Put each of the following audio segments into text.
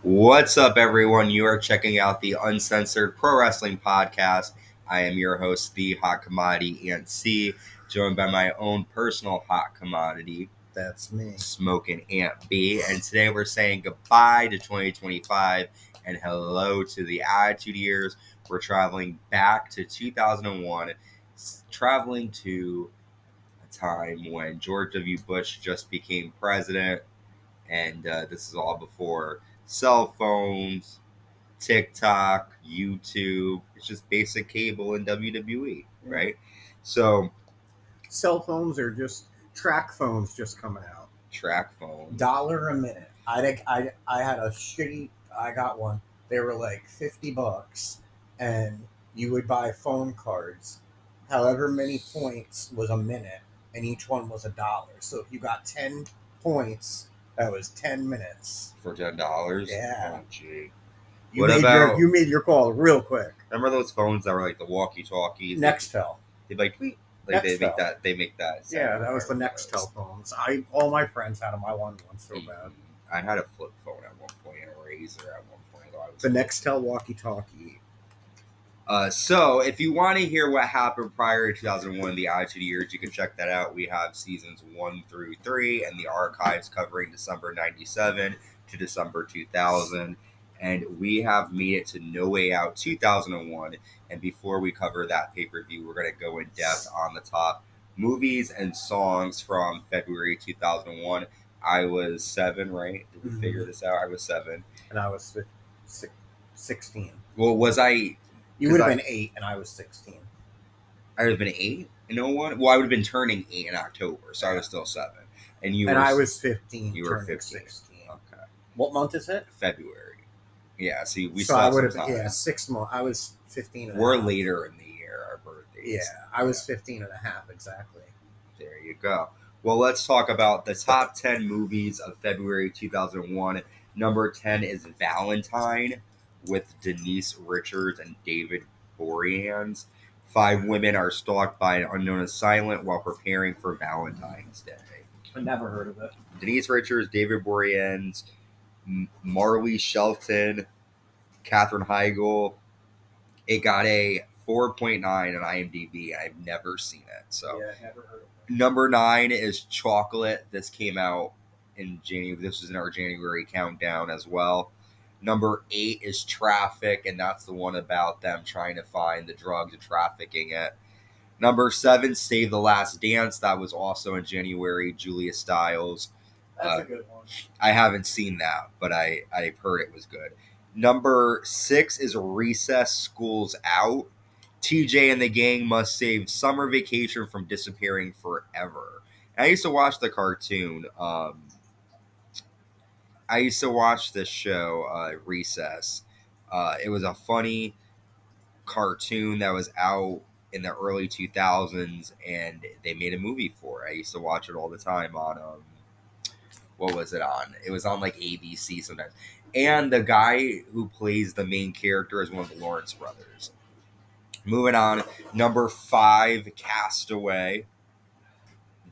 What's up, everyone? You are checking out the Uncensored Pro Wrestling Podcast. I am your host, the Hot Commodity Ant C, joined by my own personal hot commodity, That's me. Smoking Ant B. And today we're saying goodbye to 2025 and hello to the Attitude Years. We're traveling back to 2001, traveling to a time when George W. Bush just became president. And this is all before cell phones, TikTok, YouTube. It's just basic cable and WWE, right? So Cell phones are just track phones just coming out. track phones. $1 a minute. I had a shitty. I got one. They were like $50, and you would buy phone cards. However many points was a minute, and each one was $1. So if you got 10 points, that was 10 minutes For $10? Yeah. Oh, gee. You made your call real quick. Remember those phones that were like the walkie-talkies? Nextel. They'd like tweet. Like they make that. Yeah, that was the Nextel phones. All my friends had them. I wanted one so bad. I had a flip phone at one point and a Razor at one point. The Nextel walkie-talkie. So, if you want to hear what happened prior to 2001, the Attitude Years, you can check that out. We have seasons 1 through 3 and the archives covering December 97 to December 2000. And we have made it to No Way Out 2001. And before we cover that pay-per-view, we're going to go in depth on the top movies and songs from February 2001. I was 7, right? Did we figure this out? I was 7. And I was 16. Well, was I... You would have been 8, and I was 16. I would have been 8 in 01? Well, I would have been turning 8 in October, so I was still 7. And I was 15. You were 15. 16. Okay. What month is it? February. Yeah, see, we so still I have would some have time. Yeah, 6 months. I was 15 and We're a half. later in the year, our birthdays. Yeah, I was 15 and a half, exactly. There you go. Well, let's talk about the top 10 movies of February 2001. Number 10 is Valentine with Denise Richards and David Boreanaz. 5 women are stalked by an unknown assailant while preparing for Valentine's Day. I never heard of it. Denise Richards, David Boreanaz, Marley Shelton, Katherine Heigl. It got a 4.9 on IMDb. I've never seen it. So yeah, never heard of it. Number 9 is Chocolate. This came out in January. This was in our January countdown as well. Number 8 is Traffic, and that's the one about them trying to find the drugs and trafficking it. Number 7, Save the Last Dance. That was also in January. Julia Stiles. That's a good one. I haven't seen that, but I've heard it was good. Number 6 is Recess, School's Out. TJ and the gang must save summer vacation from disappearing forever. And I used to watch the cartoon. I used to watch this show, Recess. It was a funny cartoon that was out in the early 2000s, and they made a movie for it. I used to watch it all the time on, what was it on? It was on like ABC sometimes. And the guy who plays the main character is one of the Lawrence brothers. Moving on, number 5, Castaway.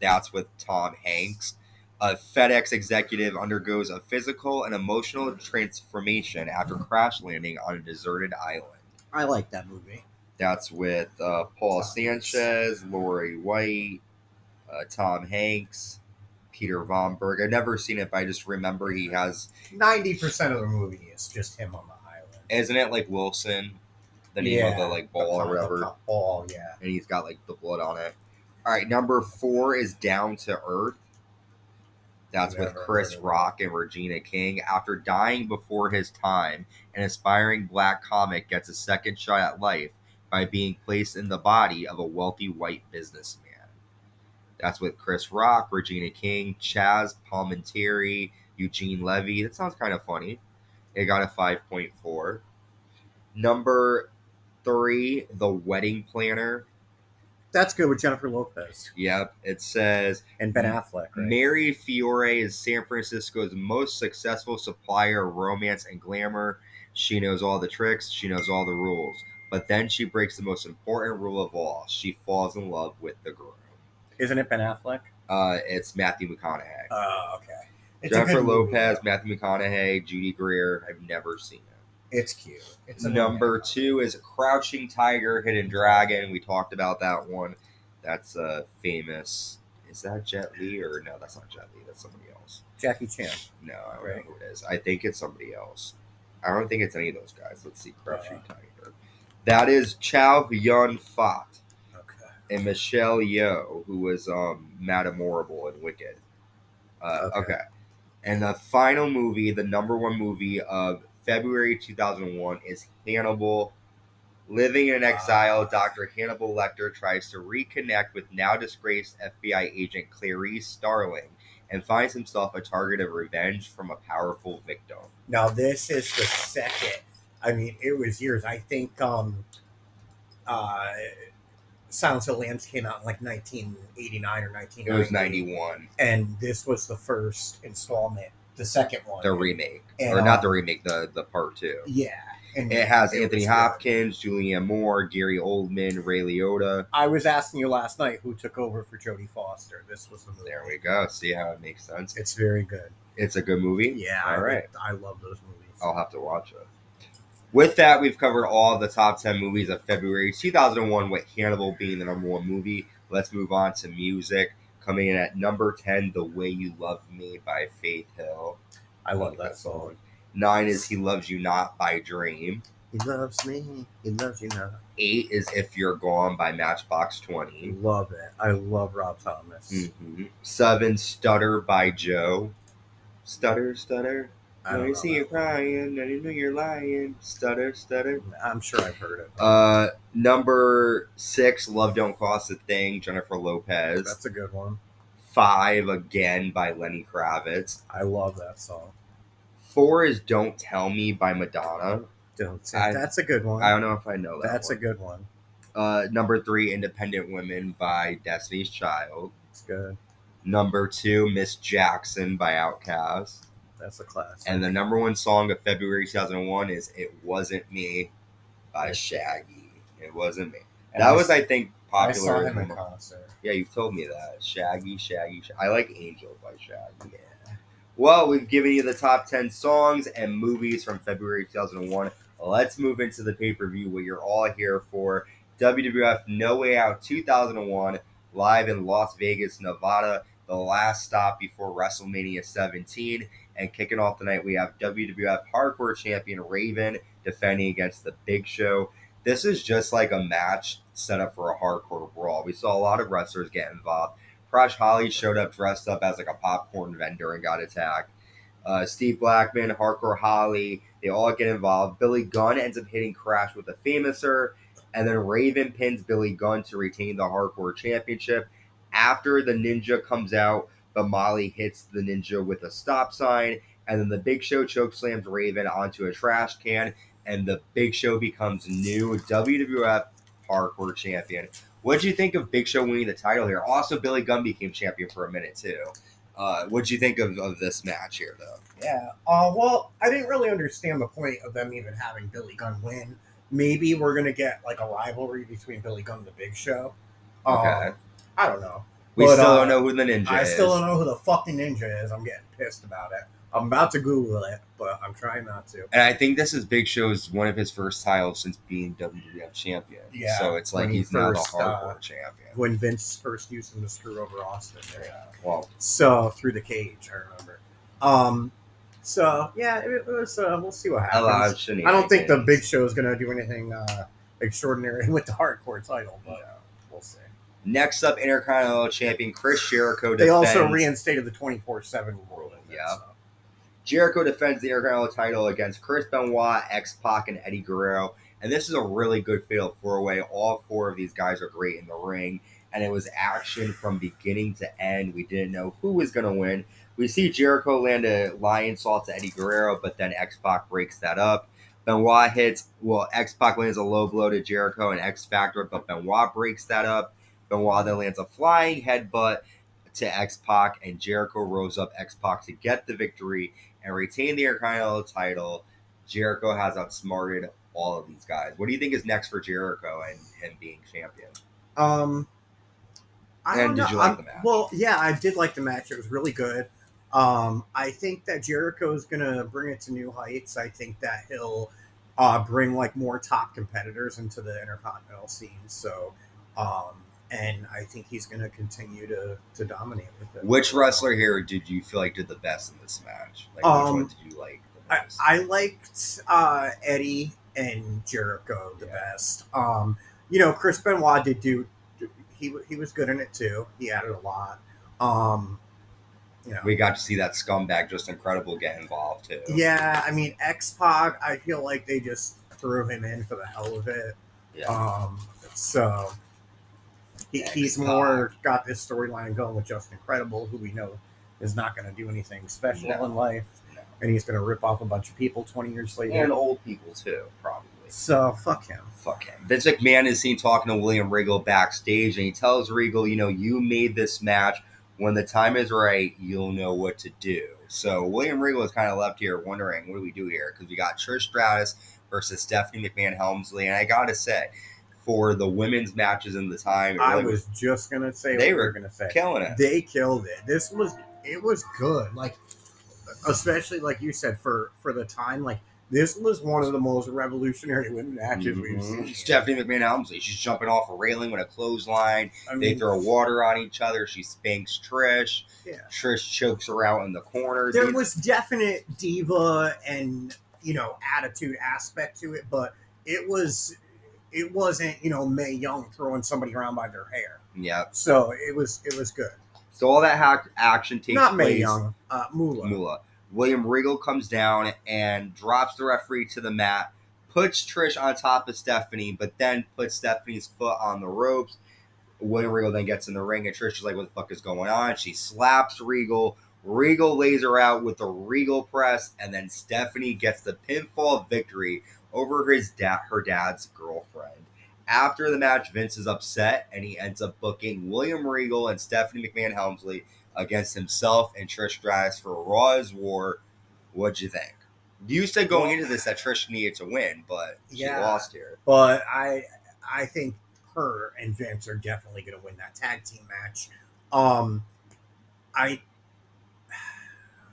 That's with Tom Hanks. A FedEx executive undergoes a physical and emotional transformation after crash landing on a deserted island. I like that movie. That's with Paul Sanchez, Lori White, Tom Hanks, Peter Von Berg. I've never seen it, but I just remember he has... 90% of the movie is just him on the island. Isn't it like Wilson? The name of the like ball or whatever. Ball, yeah. And he's got like the blood on it. All right, number 4 is Down to Earth. That's with Chris Rock and Regina King. After dying before his time, an aspiring black comic gets a second shot at life by being placed in the body of a wealthy white businessman. That's with Chris Rock, Regina King, Chaz Palminteri, Eugene Levy. That sounds kind of funny. It got a 5.4. Number 3, The Wedding Planner. That's good with Jennifer Lopez. Yep. It says... And Ben Affleck, right? Mary Fiore is San Francisco's most successful supplier of romance and glamour. She knows all the tricks. She knows all the rules. But then she breaks the most important rule of all. She falls in love with the groom. Isn't it Ben Affleck? It's Matthew McConaughey. Oh, okay. It's a Jennifer good movie, Lopez, though. Matthew McConaughey, Judy Greer. I've never seen it. It's cute. It's a Number romantic 2 is Crouching Tiger, Hidden Dragon. We talked about that one. That's famous. Is that Jet Li or no? That's not Jet Li. That's somebody else. Jackie Chan. No, I don't Right. know who it is. I think it's somebody else. I don't think it's any of those guys. Let's see. Crouching Tiger. That is Chow Yun Fat Okay. and Michelle Yeoh, who was Madame Horrible and Wicked. Okay. And the final movie, the number 1 movie of February 2001, is Hannibal. Living in exile, Dr. Hannibal Lecter tries to reconnect with now disgraced FBI agent Clarice Starling and finds himself a target of revenge from a powerful victim. Now, this is the second. I mean, it was years. I think Silence of the Lambs came out in like 1989 or 1990. It was 91. And this was the first installment, the second one. The remake. And, or not the remake, the part 2. Yeah. And it has it Anthony was Hopkins, Julianne Moore, Gary Oldman, Ray Liotta. I was asking you last night who took over for Jodie Foster. This was the movie. There we go. See how it makes sense? It's very good. It's a good movie? Yeah. All right. I love those movies. I'll have to watch it. With that, we've covered all of the top 10 movies of February 2001, with Hannibal being the number 1 movie. Let's move on to music. Coming in at number 10, The Way You Love Me by Faith Hill. I love that song. 9 is He Loves You Not by Dream. He loves me. He loves you not. 8 is If You're Gone by Matchbox 20. Love it. I love Rob Thomas. 7, Stutter by Joe. Stutter, stutter. I don't When you know see you that one. crying, and you know you're lying. Stutter, stutter. I'm sure I've heard it. Number 6, Love Don't Cost a Thing, Jennifer Lopez. That's a good one. 5, Again by Lenny Kravitz. I love that song. 4 is Don't Tell Me by Madonna. That's a good one. I don't know if I know that That's one. a good one. Number 3, Independent Women by Destiny's Child. It's good. Number 2, Miss Jackson by Outkast. That's a classic. And the number 1 song of February 2001 is It Wasn't Me by Shaggy. It wasn't me. And That was, I think, I saw popular. him in concert. Yeah, you've told me that. Shaggy. I like Angel by Shaggy. Yeah. Well, we've given you the top 10 songs and movies from February 2001. Let's move into the pay-per-view, what you're all here for. WWF No Way Out 2001, live in Las Vegas, Nevada. The last stop before WrestleMania 17. And kicking off the night, we have WWF Hardcore Champion Raven defending against The Big Show. This is just like a match set up for a hardcore brawl. We saw a lot of wrestlers get involved. Crash Holly showed up dressed up as like a popcorn vendor and got attacked. Steve Blackman, Hardcore Holly, they all get involved. Billy Gunn ends up hitting Crash with a Famouser, and then Raven pins Billy Gunn to retain the Hardcore Championship. After the Ninja comes out, but Molly hits the Ninja with a stop sign, and then the Big Show chokeslams Raven onto a trash can, and the Big Show becomes new WWF Hardcore Champion. What did you think of Big Show winning the title here? Also, Billy Gunn became champion for a minute, too. What did you think of this match here, though? Yeah. Well, I didn't really understand the point of them even having Billy Gunn win. Maybe we're going to get like a rivalry between Billy Gunn and the Big Show. Okay. I don't know. We still don't know who the Ninja is. I still don't know who the fucking Ninja is. I'm getting pissed about it. I'm about to Google it, but I'm trying not to. And I think this is Big Show's one of his first titles since being WWF Champion. Yeah. So it's like he's now the Hardcore Champion. When Vince first used him to screw over Austin. Yeah. Well. So, through the cage, I remember. So, yeah, it was, we'll see what happens. I don't think the Big Show is going to do anything extraordinary with the Hardcore title, but we'll see. Next up, Intercontinental Champion Chris Jericho defends. They also reinstated the 24/7 rule. Yeah. So. Jericho defends the Intercontinental title against Chris Benoit, X-Pac, and Eddie Guerrero. And this is a really good fatal four-way. All 4 of these guys are great in the ring. And it was action from beginning to end. We didn't know who was going to win. We see Jericho land a lion salt to Eddie Guerrero, but then X-Pac breaks that up. Benoit X-Pac lands a low blow to Jericho and X-Factor, but Benoit breaks that up. Benoit then lands a flying headbutt to X-Pac, and Jericho rose up X-Pac to get the victory and retain the Intercontinental title. Jericho has outsmarted all of these guys. What do you think is next for Jericho and him being champion? I don't know. Did you like the match? Well, yeah, I did like the match. It was really good. I think that Jericho is going to bring it to new heights. I think that he'll bring like more top competitors into the Intercontinental scene. So, um, and I think he's going to continue to dominate with it. Which wrestler here did you feel like did the best in this match? Like, which one did you like the most? I liked Eddie and Jericho the best. Chris Benoit did do. He was good in it too. He added a lot. We got to see that scumbag just incredible get involved too. Yeah, I mean X-Pac, I feel like they just threw him in for the hell of it. Yeah. So he's more got this storyline going with Just Incredible, who we know is not going to do anything special in life, and he's going to rip off a bunch of people 20 years later, and old people too, probably. So fuck him. Fuck him. Vince McMahon is seen talking to William Regal backstage, and he tells Regal, you made this match. When the time is right, you'll know what to do. So William Regal is kind of left here wondering, what do we do here? Because we got Trish Stratus versus Stephanie McMahon-Helmsley, and I gotta say, for the women's matches in the time, I was just gonna say they what were we gonna say. Killing it. They killed it. It was good. Like, especially like you said, for the time, like this was one of the most revolutionary women matches we've seen. Stephanie McMahon-Helmsley, she's jumping off a railing with a clothesline. They throw water on each other. She spanks Trish. Yeah. Trish chokes her out in the corner. There was definite diva and attitude aspect to it, but it wasn't Mae Young throwing somebody around by their hair. Yeah. So it was good. So all that action takes Not place. Mae Young, Moolah. William Regal comes down and drops the referee to the mat, puts Trish on top of Stephanie, but then puts Stephanie's foot on the ropes. William Regal then gets in the ring, and Trish is like, what the fuck is going on? She slaps Regal. Regal lays her out with the Regal press, and then Stephanie gets the pinfall victory over her dad's girlfriend. After the match, Vince is upset, and he ends up booking William Regal and Stephanie McMahon-Helmsley against himself and Trish Stratus for Raw's War. What'd you think? You said going into this that Trish needed to win, but she lost here. But I think her and Vince are definitely going to win that tag team match. I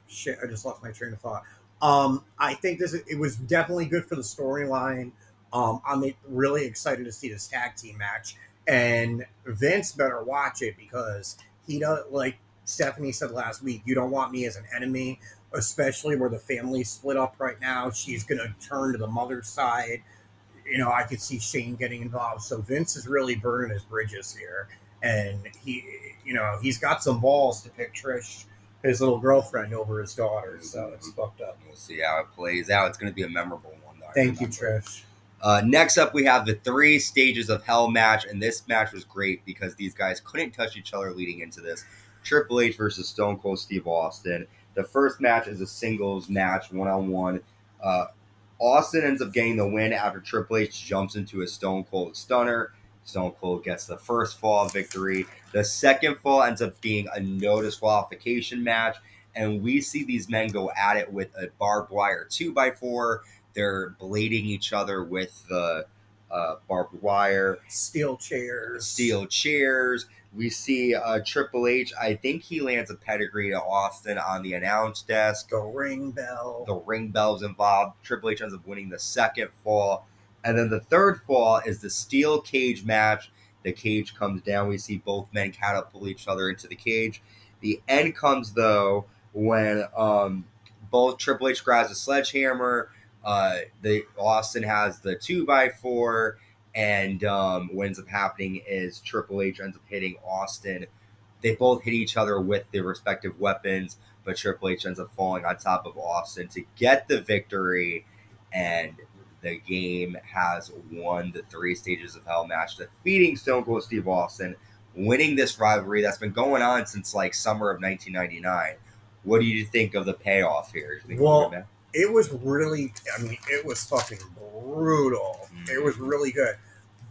just lost my train of thought. I think it was definitely good for the storyline. I'm really excited to see this tag team match, and Vince better watch it because he does, like Stephanie said last week, you don't want me as an enemy, especially where the family's split up right now. She's going to turn to the mother's side. I could see Shane getting involved. So Vince is really burning his bridges here, and he's got some balls to pick Trish, his little girlfriend, over his daughter. So it's fucked up. We'll see how it plays out. It's going to be a memorable one, though. Thank you, Trish. Next up, we have the 3 Stages of Hell match, and this match was great because these guys couldn't touch each other leading into this. Triple H versus Stone Cold Steve Austin. The first match is a singles match, 1-on-1. Austin ends up getting the win after Triple H jumps into a Stone Cold Stunner. Stone Cold gets the first fall victory. The second fall ends up being a no disqualification match, and we see these men go at it with a barbed wire 2x4. They're blading each other with the barbed wire. Steel chairs. We see Triple H. I think he lands a pedigree to Austin on the announce desk. The ring bell. The ring bell's involved. Triple H ends up winning the second fall. And then the third fall is the steel cage match. The cage comes down. We see both men catapult each other into the cage. The end comes, though, when both Triple H grabs a sledgehammer. Austin has the 2x4. And what ends up happening is Triple H ends up hitting Austin. They both hit each other with their respective weapons, but Triple H ends up falling on top of Austin to get the victory. And the game has won the 3 Stages of Hell match, defeating Stone Cold Steve Austin, winning this rivalry that's been going on since like summer of 1999. What do you think of the payoff here? Well, it was really, it was fucking brutal. It was really good.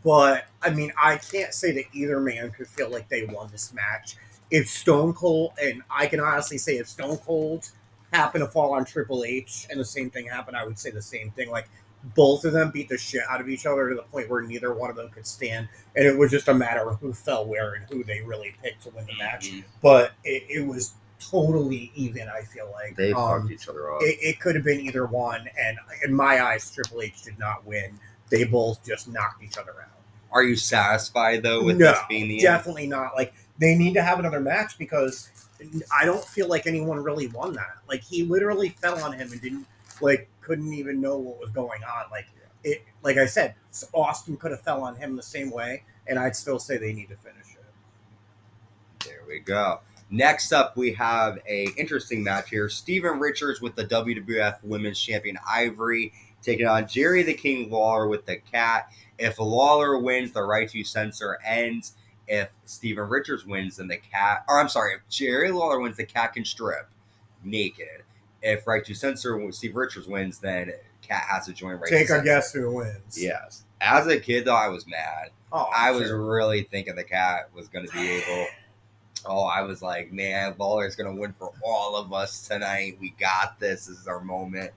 But, I can't say that either man could feel like they won this match. If Stone Cold, and I can honestly say if Stone Cold happened to fall on Triple H and the same thing happened, I would say the same thing. Like, both of them beat the shit out of each other to the point where neither one of them could stand. And it was just a matter of who fell where and who they really picked to win the match. But it was totally even. I feel like They fucked each other up. It could have been either one, and in my eyes, Triple H did not win. They both just knocked each other out. Are you satisfied though with No, this being the definitely not. Like they need to have another match because I don't feel like anyone really won that. Like he literally fell on him and couldn't even know what was going on. Like I said, Austin could have fell on him the same way, and I'd still say they need to finish it. There we go. Next up, we have a interesting match here. Steven Richards with the WWF Women's Champion Ivory taking on Jerry the King Lawler with the Cat. If Lawler wins, the right to censor ends. If Steven Richards wins, then the Cat... Or I'm sorry, if Jerry Lawler wins, the Cat can strip naked. If right to censor, Steve Richards wins, then Cat has to join right to censor. Take a guess who wins. Yes. As a kid, though, I was mad. Oh, I was really thinking the Cat was going to be able... Oh, I was like, man, Lawler's going to win for all of us tonight. We got this. This is our moment.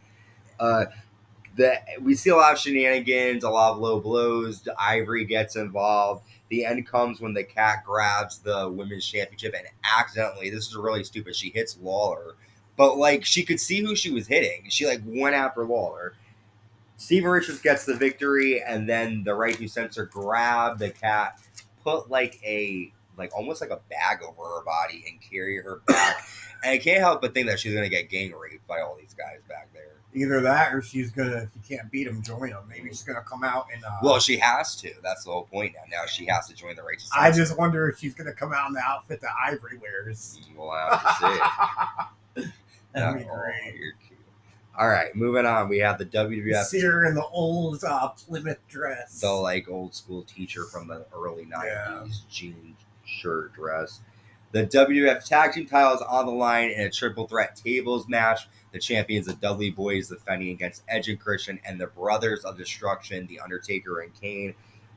We see a lot of shenanigans, a lot of low blows. Ivory gets involved. The end comes when the Cat grabs the women's championship and accidentally, this is really stupid, she hits Lawler. But, she could see who she was hitting. She, went after Lawler. Steven Richards gets the victory, and then the right to censor grabbed the Cat, put, almost like a bag over her body and carry her back. And I can't help but think that she's going to get gang raped by all these guys back there. Either that or she's going to, if you can't beat him, join him. Maybe she's going to come out and... Well, she has to. That's the whole point now. Now she has to join the Righteous. I just wonder if she's going to come out in the outfit that Ivory wears. We'll have to see. That'd be great. You're cute. All right, moving on. We have the WWF. See her in the old Plymouth dress. The, old school teacher from the early 90s jean shirt dress. The WWF Tag Team titles on the line in a triple threat tables match. The champions, the Dudley Boyz, defending against Edge and Christian, and the Brothers of Destruction, the Undertaker and Kane.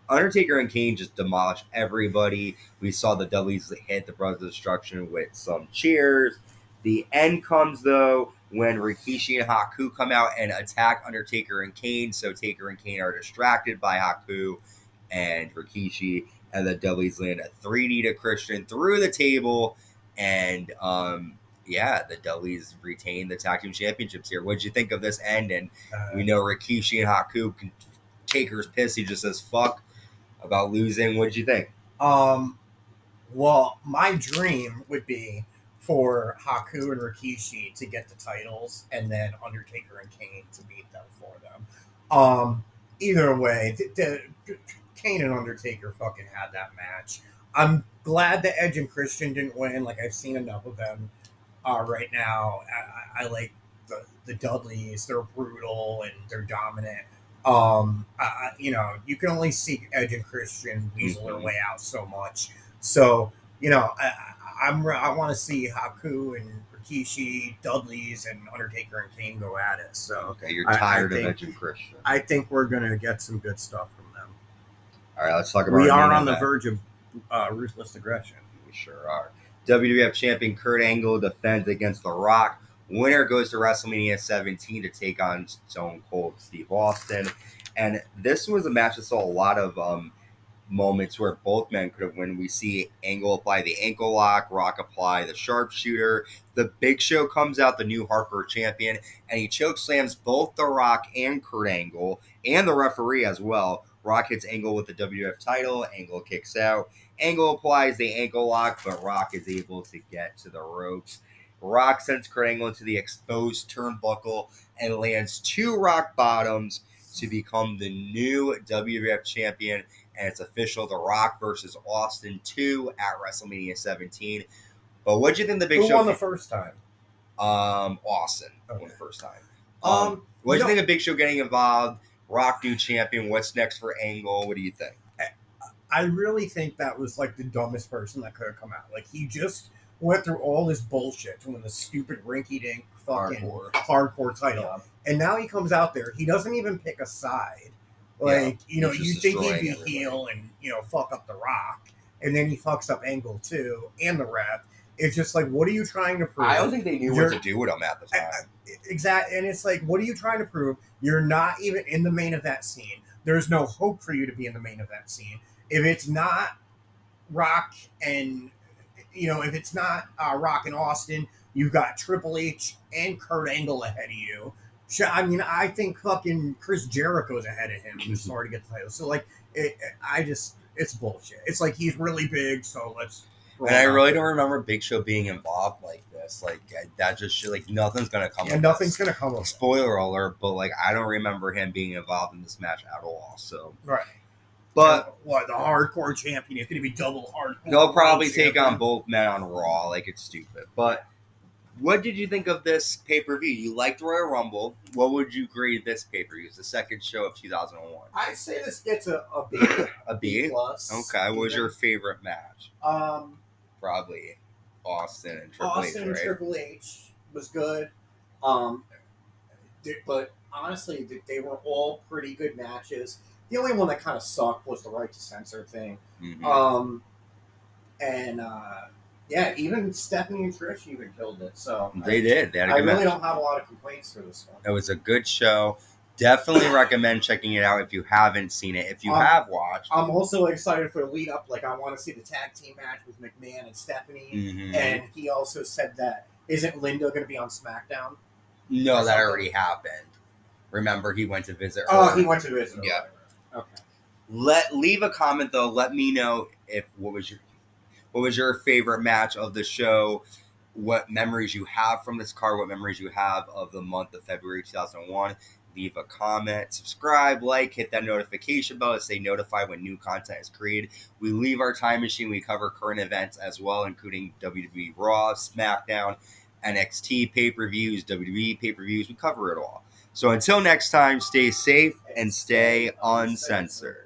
Undertaker and Kane just demolished everybody. We saw the Dudleys hit the Brothers of Destruction with some cheers. The end comes, though, when Rikishi and Haku come out and attack Undertaker and Kane. So Taker and Kane are distracted by Haku and Rikishi. And the Dudleys land a 3D to Christian through the table. And, the Dudleys retain the Tag Team Championships here. What did you think of this end? And we know Rikishi and Haku, Taker's pissed. He just says, fuck about losing. What did you think? Well, my dream would be for Haku and Rikishi to get the titles and then Undertaker and Kane to beat them for them. Either way, Kane and Undertaker fucking had that match. I'm glad that Edge and Christian didn't win. I've seen enough of them right now. I like the Dudleys. They're brutal and they're dominant. You can only see Edge and Christian weasel their way out so much. So, I want to see Haku and Rikishi, Dudleys, and Undertaker and Kane go at it. So okay, you're tired of Edge and Christian. I think we're gonna get some good stuff from them. All right, let's talk about. We are on the verge of ruthless aggression. We sure are. WWF Champion Kurt Angle defends against The Rock. Winner goes to WrestleMania 17 to take on Stone Cold Steve Austin. And this was a match that saw a lot of moments where both men could have won. We see Angle apply the ankle lock, Rock apply the sharpshooter. The Big Show comes out, the new hardcore champion, and he chokeslams both The Rock and Kurt Angle and the referee as well. Rock hits Angle with the WWF title. Angle kicks out. Angle applies the ankle lock, but Rock is able to get to the ropes. Rock sends Kurt Angle into the exposed turnbuckle and lands 2 rock bottoms to become the new WWF champion. And it's official, The Rock versus Austin 2 at WrestleMania 17. But what did you think the Big Show... Who won the first time? Austin won the first time. What did you think of Big Show getting involved? Rock new champion. What's next for Angle? What do you think? I really think that was the dumbest person that could have come out. He just went through all this bullshit to win the stupid rinky-dink fucking hardcore title. Yeah. And now he comes out there. He doesn't even pick a side. You think he'd be heel and, fuck up The Rock. And then he fucks up Angle too and the ref. It's just what are you trying to prove? I don't think they knew what to do with him at the time. Exactly. And it's what are you trying to prove? You're not even in the main event scene. There's no hope for you to be in the main event scene. If it's not Rock and if it's not Rock and Austin, you've got Triple H and Kurt Angle ahead of you. I mean, I think fucking Chris Jericho's ahead of him who's starting to get the title. So, like, it's bullshit. It's like he's really big, so let's. And I really don't remember Big Show being involved like this. Like, that just shit, like, nothing's going to come Yeah, nothing's going to come of it. Spoiler alert, but, like, I don't remember him being involved in this match at all, so. Right. But what, the hardcore champion is going to be double hardcore. They'll probably take on both men on Raw. Like, it's stupid. But what did you think of this pay-per-view? You liked Royal Rumble. What would you grade this pay-per-view? It's the second show of 2001. I'd say this gets a B. A B? plus. Okay. What was your favorite match? Probably Austin and Triple H, and right? Triple H was good. But honestly, they were all pretty good matches. The only one that kind of sucked was the right to censor thing. Mm-hmm. Yeah, even Stephanie and Trish even killed it. So they did. They had a good really match. don't have a lot of complaints for this one. It was a good show. Definitely recommend checking it out if you haven't seen it. If you have watched, I'm also excited for the lead up. Like, I want to see the tag team match with McMahon and Stephanie. Mm-hmm. And he also said that isn't Linda going to be on SmackDown? No, that already happened. Remember, he went to visit her. Oh, he went to visit her. Yeah. Okay. Leave a comment though. Let me know what was your favorite match of the show. What memories you have from this card. What memories you have of the month of February 2001. Leave a comment, subscribe, like, hit that notification bell to stay notified when new content is created. We leave our time machine. We cover current events as well, including WWE Raw, SmackDown, NXT pay-per-views, WWE pay-per-views. We cover it all. So until next time, stay safe and stay uncensored.